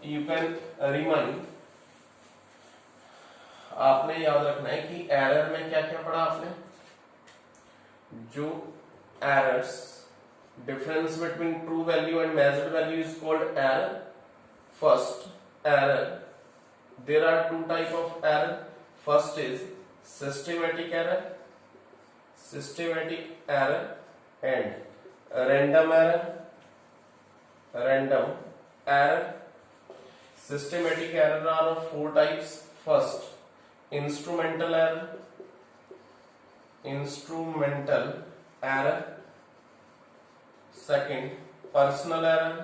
You can remind, आपने याद रखना है कि एरर में क्या क्या पढ़ा आपने, जो errors, difference between true value and measured value is called error. First error, there are two type of error. First is systematic error and random error. Systematic error are of four types. First, instrumental error. Second, personal error.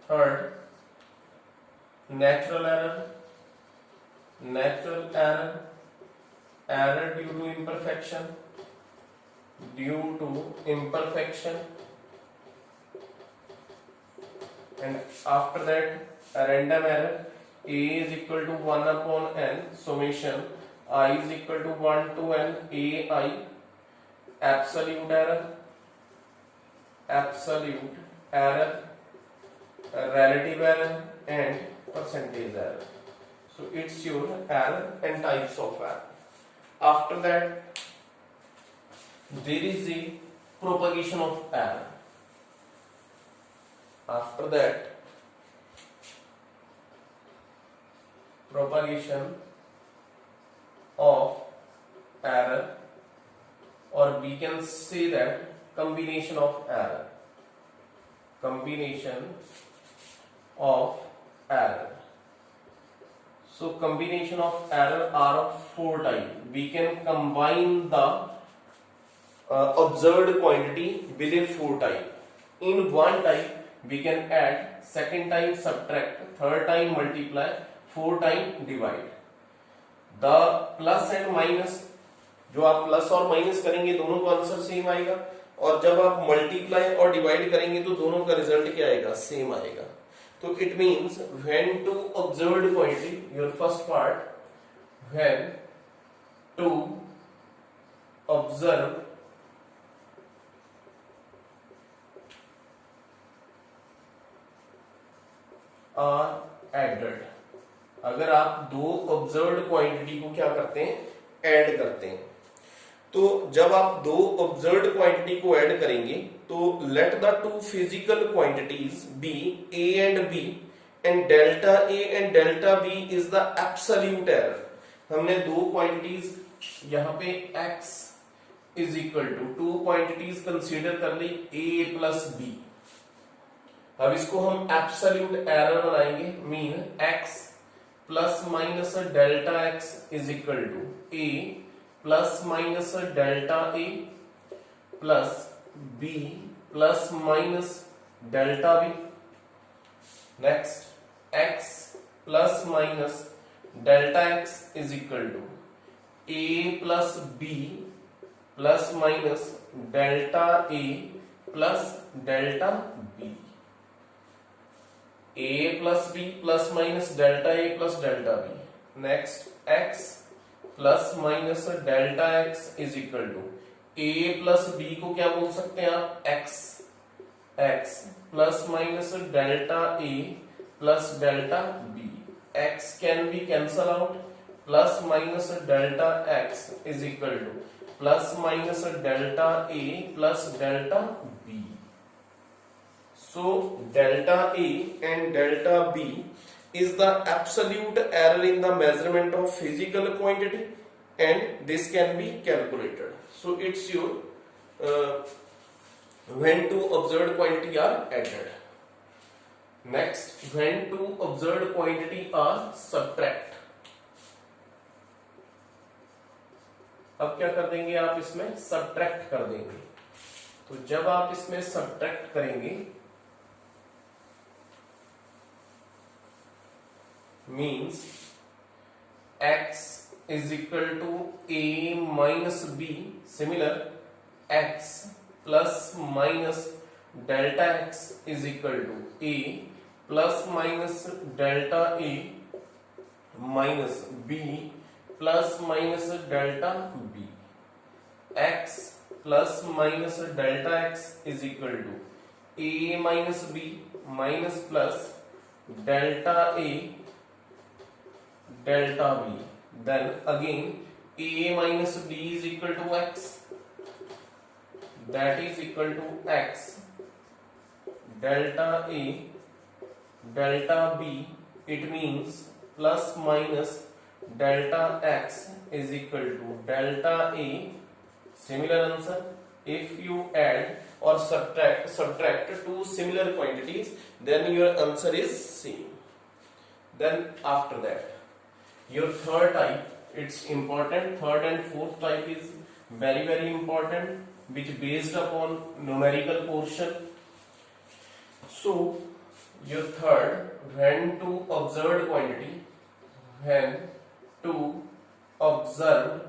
Third, natural error. Error due to imperfection. And after that, a random error. A is equal to 1 upon n summation I is equal to 1 to n ai. Absolute error, relative error and percentage error. So it's your error and types of error. After that, there is a propagation of error. After that, propagation of error, or we can say that combination of error. So combination of error are of four types. We can combine the observed quantity with a four type. In one type we can add, second time subtract, third time multiply, fourth time divide. The plus and minus, जो आप plus और minus करेंगे दोनों का answer same आएगा, और जब आप मल्टीप्लाई और डिवाइड करेंगे तो दोनों का रिजल्ट क्या आएगा, सेम आएगा. तो it means when two observed quantity, your first part, when two observe are added. अगर आप दो ऑब्जर्व्ड क्वांटिटी को क्या करते हैं, ऐड करते हैं, तो जब आप दो ऑब्जर्व्ड क्वांटिटी को ऐड करेंगे तो let the two physical quantities be A and B and delta A and delta B is the absolute error. हमने दो क्वांटिटीज यहां पे x is equal to quantities consider कर ली a प्लस b. अब इसको हम एब्सोल्यूट एरर बनाएंगे, mean x plus minus delta x is equal to a plus minus delta A plus B plus minus delta B. Next, x plus minus delta x is equal to A plus B plus minus delta A plus delta B. A plus B plus minus delta A plus delta B. Next, x plus minus delta x is equal to a plus b को क्या बोल सकते हैं आप, x plus minus delta a plus delta b. x can be cancel out, plus minus delta x is equal to plus minus delta a plus delta b. So delta a and delta b is the absolute error in the measurement of physical quantity, and this can be calculated. So it's your when two observed quantity are added. Next, when two observed quantity are subtract. अब क्या कर देंगे आप, इसमें subtract कर देंगे. तो जब आप इसमें subtract करेंगे means x is equal to a minus b. Similar, x plus minus delta x is equal to a plus minus delta a minus b plus minus delta b. X plus minus delta x is equal to a minus B minus plus delta A delta B, then again a minus b is equal to x, that is equal to x delta a delta b, it means plus minus delta x is equal to delta a. Similar answer, if you add or subtract two similar quantities, then your answer is same. Then after that your third type, it's important, third and fourth type is very important, which based upon numerical portion. So your third, when two observed quantity, when two observed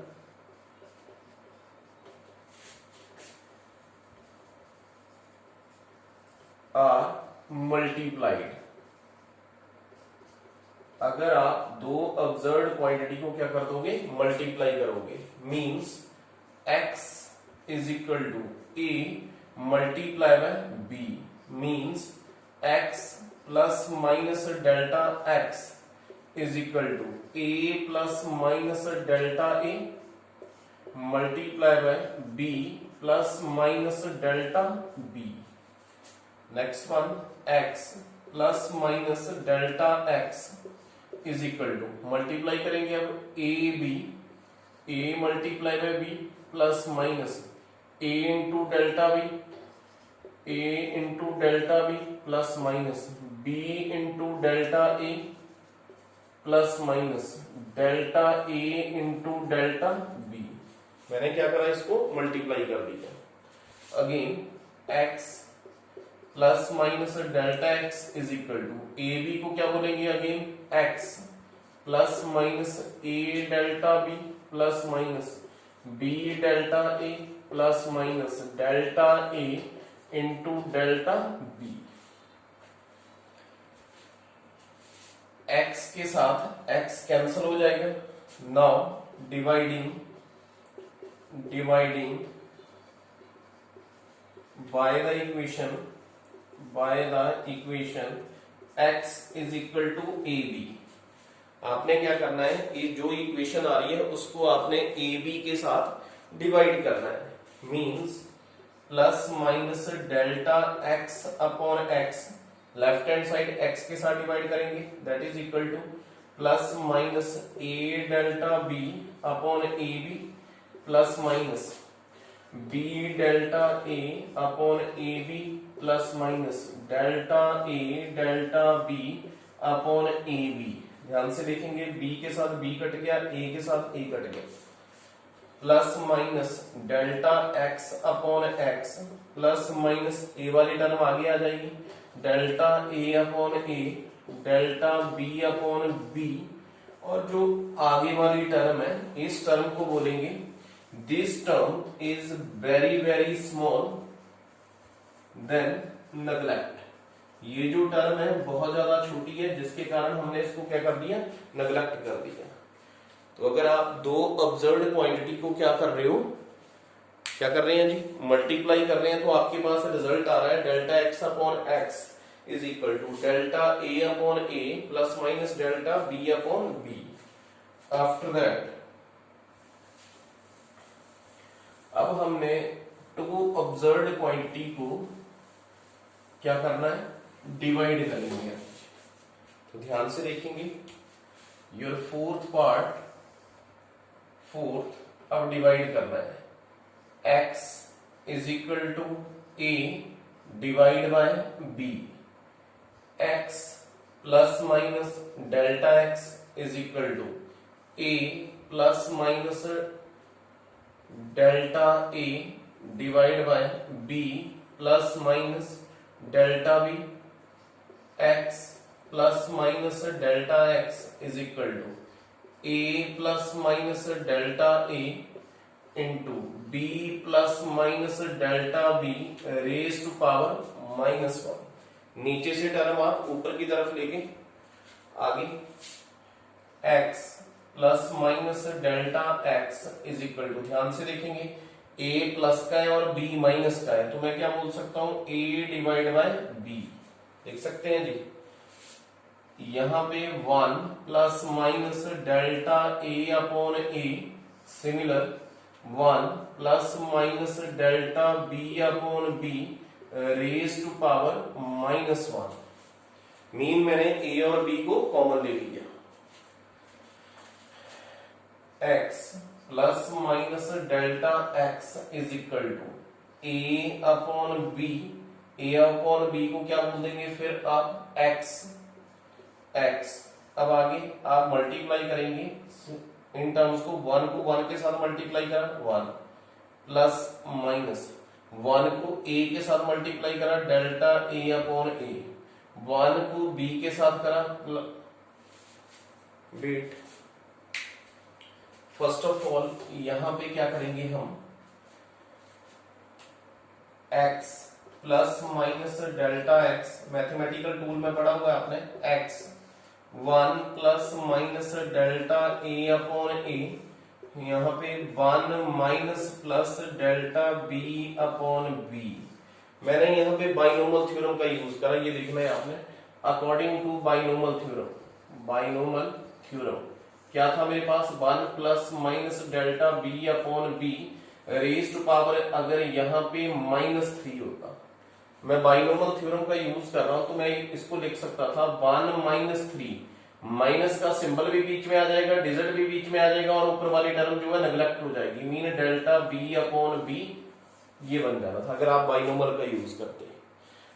are multiplied, अगर आप दो observed quantity को क्या कर दोगे, multiply करोगे, means x is equal to a multiply by b, means x plus minus delta x is equal to a plus minus delta a multiply by b plus minus delta b. Next one, x plus minus delta x is equal to, multiply करेंगे अब a multiply by b plus minus a into delta b plus minus b into delta a plus minus delta a into delta b. मैंने क्या करा, इसको multiply कर दिया. Again x plus minus delta x is equal to, A B को क्या बोलेंगे, again x plus minus a delta b plus minus b delta a plus minus delta a into delta b. x के साथ x cancel हो जाएगा. Now dividing by the equation x is equal to A B. आपने क्या करना है, ये जो इक्वेशन आ रही है उसको आपने ए बी के साथ डिवाइड करना है. Means plus minus delta x upon x, left hand side x के साथ डिवाइड करेंगे, that is equal to plus minus a delta b upon A B plus minus b delta a upon A B plus minus delta a delta b upon A B. ध्यान से देखेंगे, b के साथ b cut गया, a के साथ a cut गया, plus minus delta x upon x plus minus a वाली टर्म आगे आ जाएगी, delta a upon a delta b upon b, और जो आगे वाली टर्म है इस टर्म को बोलेंगे, this term is very small then neglect. ये जो टर्म है बहुत ज्यादा छोटी है, जिसके कारण हमने इसको क्या कर दिया, नेग्लेक्ट कर दिया. तो अगर आप दो ऑब्जर्व्ड क्वांटिटी को क्या कर रहे हो, क्या कर रहे हैं जी, मल्टीप्लाई कर रहे हैं, तो आपके पास रिजल्ट आ रहा है delta X upon X is equal to delta A upon A plus minus delta B upon B. After that अब हमने टू ऑब्जर्व्ड क्वांटिटी को क्या करना है, डिवाइड करेंगे. तो ध्यान से देखेंगे, योर फोर्थ अब डिवाइड करना है. x is equal to a divide by b, x plus minus delta x is equal to a plus minus delta a divide by b plus minus delta b, x plus minus delta x is equal to a plus minus delta a into b plus minus delta b raise to power minus 1. नीचे से term आप ऊपर की तरफ लेके आगे, x plus minus delta x is equal to, ध्यान से देखेंगे ए प्लस का है और बी माइनस का है, तो मैं क्या बोल सकता हूं, ए डिवाइड बाय बी। देख सकते हैं जी, यहां पे 1 plus minus delta A upon A, similar 1 plus minus delta B upon B raise to power -1। Mean मैंने ए और बी को कॉमन ले लिया। x plus minus delta x is equal to A upon B, A upon B को क्या बोल देंगे फिर आप x। अब आगे आप मल्टीप्लाई करेंगे इन टर्म्स को, 1 को 1 के साथ मल्टीप्लाई करा 1 प्लस माइनस 1 को a के साथ मल्टीप्लाई करा डेल्टा a अपॉन a, 1 को b के साथ करा वेट। फर्स्ट ऑफ ऑल यहां पे क्या करेंगे हम, x plus minus delta x, mathematical tool में पढ़ा हुआ है आपने, x 1 plus minus delta a upon a, यहाँ पे 1 minus plus delta b upon b। मैंने यहाँ पे बाइनोमल थ्योरम का यूज करा, ये लिखना है आपने, according to binomial theorem. Binomial theorem क्या था मेरे पास, 1 plus minus delta b upon b raise to power, अगर यहाँ पे -3 होता, मैं बाइनोमल थ्योरम का यूज कर रहा हूं तो मैं इसको लिख सकता था 1 माइनस 3, माइनस का सिंबल भी बीच में आ जाएगा, डिजिट भी बीच में आ जाएगा और ऊपर वाली टर्म जो है नेग्लेक्ट हो जाएगी, mean delta B upon B, ये बन जाना था अगर आप बाइनोमल का यूज करते।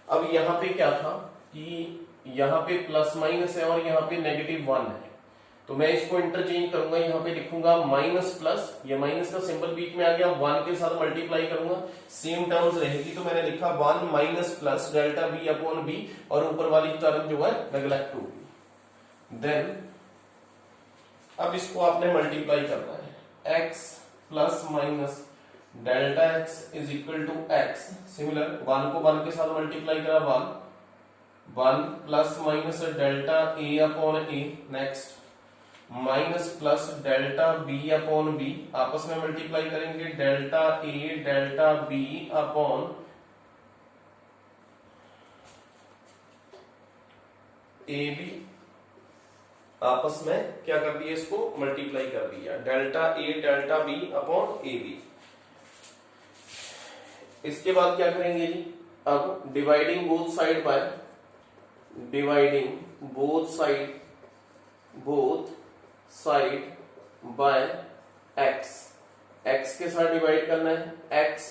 अब यहाँ पे क्या था कि यहाँ पे प्लस माइनस है और यहाँ पे -1 है, तो मैं इसको इंटरचेंज करूंगा, यहाँ पे लिखूंगा माइनस प्लस, ये माइनस का सिंबल बीच में आ गया, 1 के साथ मल्टीप्लाई करूंगा, सेम टर्म्स रहेगी, तो मैंने लिखा 1 minus plus delta B upon B और ऊपर वाली टर्म जो है नेग्लेक्ट होगी। देन अब इसको आपने मल्टीप्लाई करना है, x plus minus delta x is equal to x, similar 1 को 1 के साथ मल्टीप्लाई करा 1 plus minus delta a upon a, next minus plus delta B upon B, आपस में मल्टीप्लाई करेंगे delta A delta B upon A B, आपस में क्या कर दिया, इसको मल्टीप्लाई कर दिया, delta A delta B upon A B. इसके बाद क्या करेंगे जी, अब dividing both side bye, dividing both side by x के साथ डिवाइड करना है, x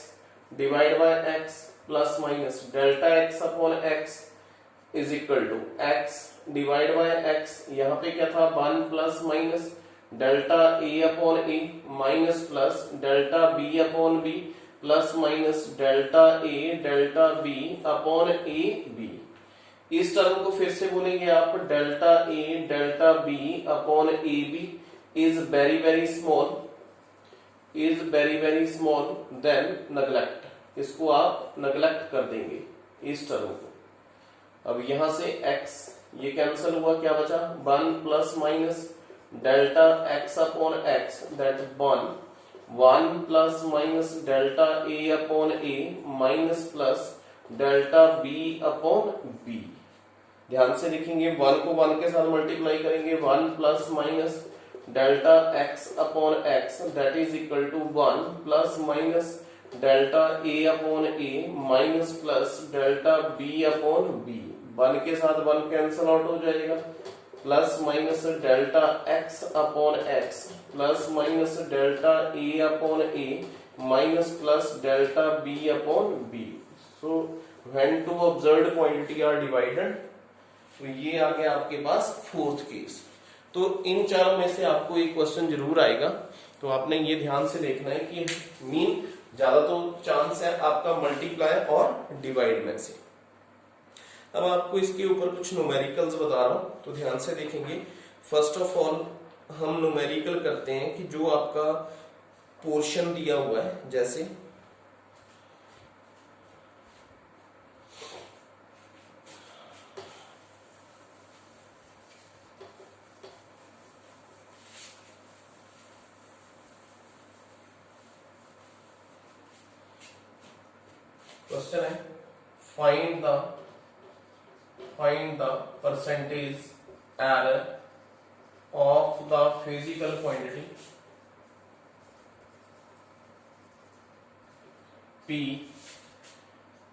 divide by x plus minus delta x upon x is equal to x divide by x, यहाँ पे क्या था 1 plus minus delta a upon a minus plus delta b upon b plus minus delta a delta b upon a b। इस term को फिर से बोलेंगे आप, delta a delta b upon a b is very very small then neglect, इसको आप neglect कर देंगे इस टर्म को। अब यहां से x ये कैंसिल हुआ, क्या बचा 1 plus minus delta x upon x, that 1 plus minus delta a upon a minus plus delta b upon b। ध्यान से लिखेंगे, 1 को 1 के साथ मल्टीप्लाई करेंगे, 1 plus minus delta x upon x that is equal to 1 plus minus delta a upon a minus plus delta b upon b, 1 के साथ 1 cancel out हो जाएगा, plus minus delta x upon x plus minus delta a upon a minus plus delta b upon b। So when two observed quantity are divided, तो ये आ गया आपके पास fourth case. तो इन चारों में से आपको एक क्वेश्चन जरूर आएगा, तो आपने ये ध्यान से देखना है कि मीन ज्यादा तो चांस है आपका मल्टीप्लाई और डिवाइड में से। अब आपको इसके ऊपर कुछ न्यूमेरिकल्स बता रहा हूं, तो ध्यान से देखेंगे। फर्स्ट ऑफ ऑल हम न्यूमेरिकल करते हैं कि जो आपका पोर्शन दिया हुआ है, जैसे क्वेश्चन है find the percentage error of the physical quantity P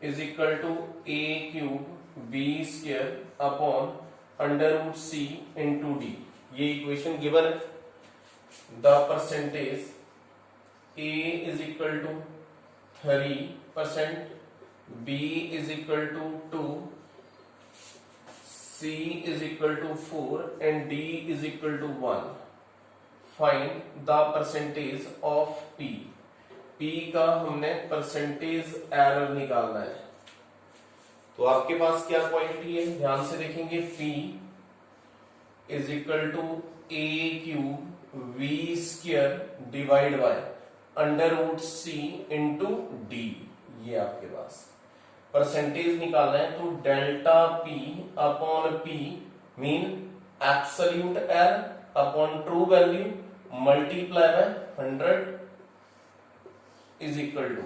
is equal to a cube b square upon under root c into d। ये इक्वेशन गिवन है। The percentage a is equal to 3%, b is equal to 2, c is equal to 4 and d is equal to 1। Find the percentage of p। p का हमने percentage error निकालना है। तो आपके पास क्या quantity है, ध्यान से देखेंगे। p is equal to a cube v square divide by under root c into d। ये आपके पास परसेंटेज निकालना है। तो delta p upon p mean absolute error upon true value multiply by 100 is equal to,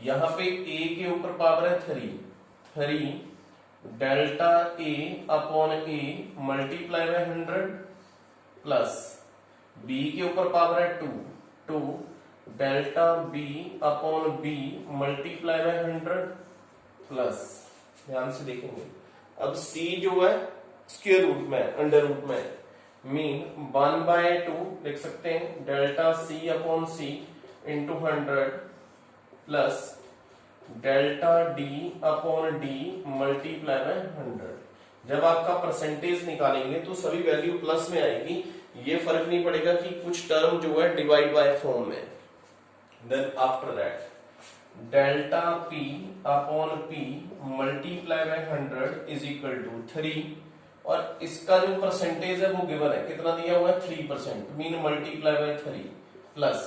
यहां पे a के ऊपर पावर है 3 delta a upon a multiply by 100 plus b के ऊपर पावर है 2 delta b upon b multiply by 100 plus, ध्यान से देखेंगे। अब c जो है स्क्वायर रूट में अंडर रूट में मीन 1/2 लिख सकते हैं delta c upon c into 100 plus delta d upon d multiply by 100। जब आपका परसेंटेज निकालेंगे तो सभी वैल्यू प्लस में आएगी, ये फर्क नहीं पड़ेगा कि कुछ टर्म जो है डिवाइड बाय फॉर्म में। Then after that delta p upon p multiply by 100 is equal to 3 और इसका जो परसेंटेज है वो गिवन है, कितना दिया हुआ है 3%, mean multiply by 3 plus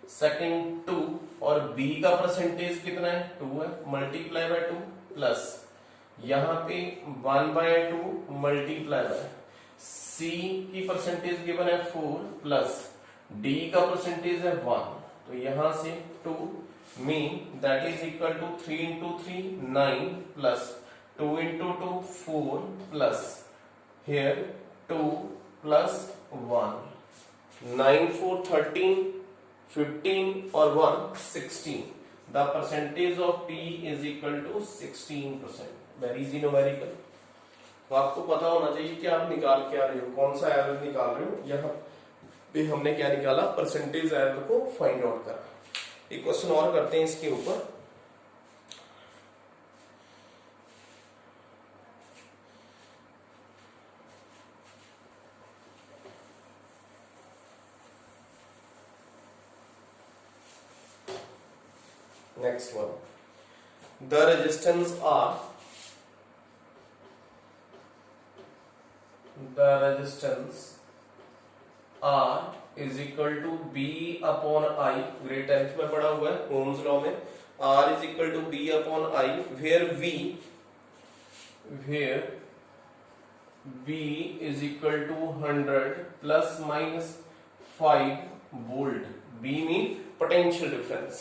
second 2 और b का परसेंटेज कितना है 2 है मल्टीप्लाई बाय 2 प्लस यहां पे 1/2 मल्टीप्लाई बाय c की परसेंटेज गिवन है 4 प्लस d का परसेंटेज है 1, तो यहां से 2 mean that is equal to 3 into 3 9 plus 2 into 2 4 plus here 2 plus 1 9 4 13 15 और 1 16। The percentage of p is equal to 16%। Very easy numerical. तो आपको पता होना चाहिए कि आप निकाल क्या रहे हो, कौन सा एरर निकाल रहे हो। यहाँ पे हमने क्या निकाला, परसेंटेज एरर को फाइंड आउट करा। एक क्वेश्चन और करते हैं इसके ऊपर। Next one, the resistance R is equal to B upon I। Grade 10th में पढ़ा हुआ है ओम्स लॉ में। R is equal to B upon I where B is equal to 100 plus minus 5 volt। B mean potential difference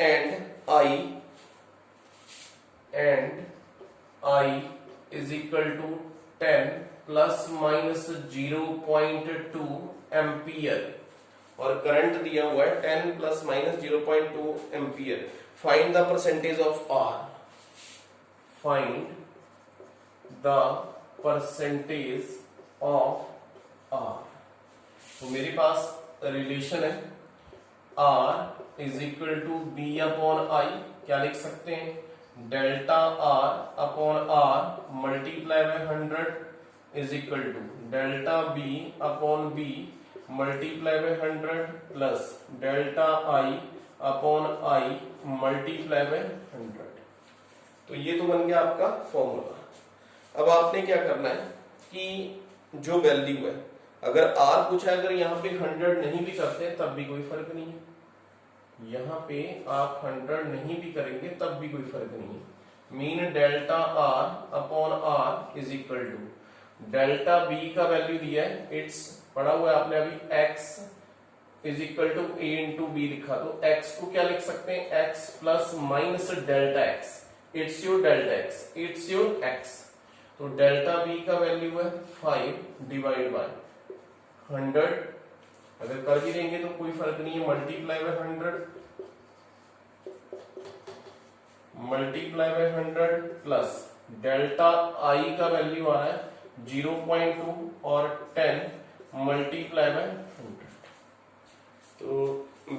and I is equal to 10 plus minus 0.2 ampere और current दिया हुआ है 10 plus minus 0.2 ampere. Find the percentage of R। Find the percentage of R। तो मेरे पास relation है R is equal to B upon I। क्या लिख सकते हैं, delta R upon R multiply by 100 is equal to delta B upon B multiply by 100 plus delta I upon I multiply by 100। तो ये तो बन गया आपका फॉर्मूला। अब आपने क्या करना है कि जो वैल्यू है, अगर R पूछा है, अगर यहाँ पे 100 नहीं भी करते तब भी कोई फर्क नहीं है। यहाँ पे आप 100 नहीं भी करेंगे तब भी कोई फर्क नहीं है। Mean delta R upon R is equal to delta B का वैल्यू दिया है, इट्स पढ़ा हुआ है आपने अभी, x is equal to A into B लिखा, तो x को क्या लिख सकते हैं, x plus minus delta x, it's your delta x, it's your x। तो डेल्टा b का वैल्यू है 5 डिवाइड बाय 100, अगर कर भी देंगे तो कोई फर्क नहीं है, multiply by 100, multiply by 100 plus delta i का वैल्यू आ रहा है 0.2 और 10 मल्टीप्लाई बाय 100, तो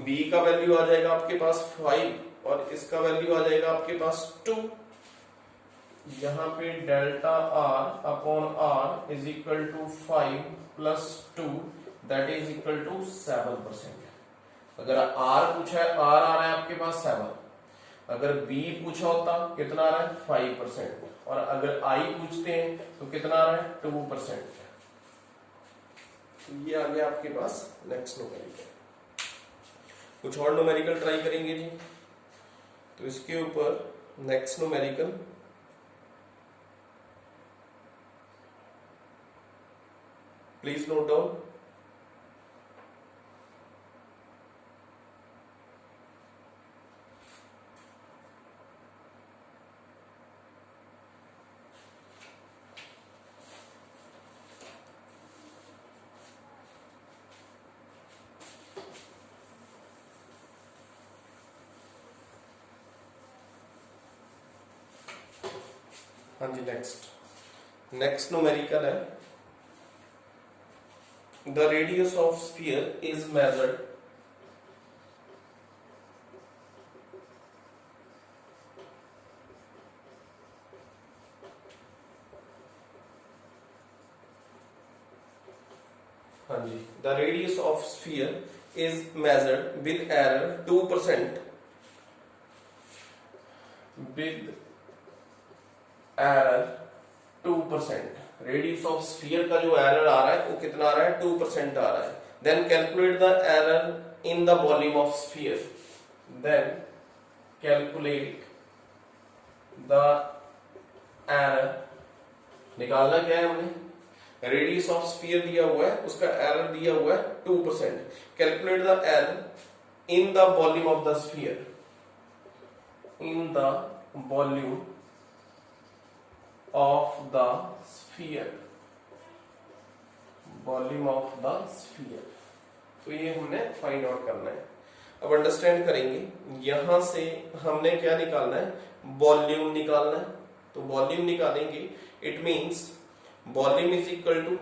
b का वैल्यू आ जाएगा आपके पास 5 और इसका वैल्यू आ जाएगा आपके पास 2। यहाँ पे delta r upon r is equal to 5 plus 2 that is equal to 7%। अगर r पूछा है, r आ रहा है आपके पास 7, अगर b पूछा होता कितना आ रहा है 5%, और अगर i पूछते हैं तो कितना आ रहा है 2%। ये आ गया आपके पास नेक्स्ट न्यूमेरिकल। कुछ और न्यूमेरिकल ट्राई करेंगे जी, तो इसके ऊपर next numerical please note down. हाँ जी, नेक्स्ट न्यूमेरिकल है, the radius of sphere is measured हाँ जी, the radius of sphere is measured with error 2%, with error 2%। Radius of sphere का जो एरर आ रहा है वो कितना आ रहा है, 2% आ रहा है। Then calculate the error in the volume of sphere, then calculate the error, निकालना क्या है हमने, रेडियस ऑफ स्फीयर दिया हुआ है, उसका एरर दिया हुआ है 2%, calculate the error in the volume of the sphere, in the volume of the sphere, volume of the sphere. तो ये हमने फाइंड आउट करना है। अब अंडरस्टैंड करेंगे, यहां से हमने क्या निकालना है, वॉल्यूम निकालना है। तो वॉल्यूम निकालेंगे, it means volume is equal to,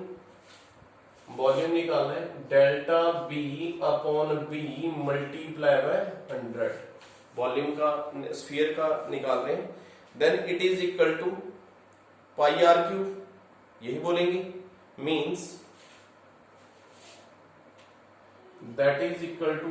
volume निकालना है delta B upon B multiply by 100, volume का स्फीयर का निकाल रहे हैं। Then it is equal to pi R cube, यही बोलेंगे, means that is equal to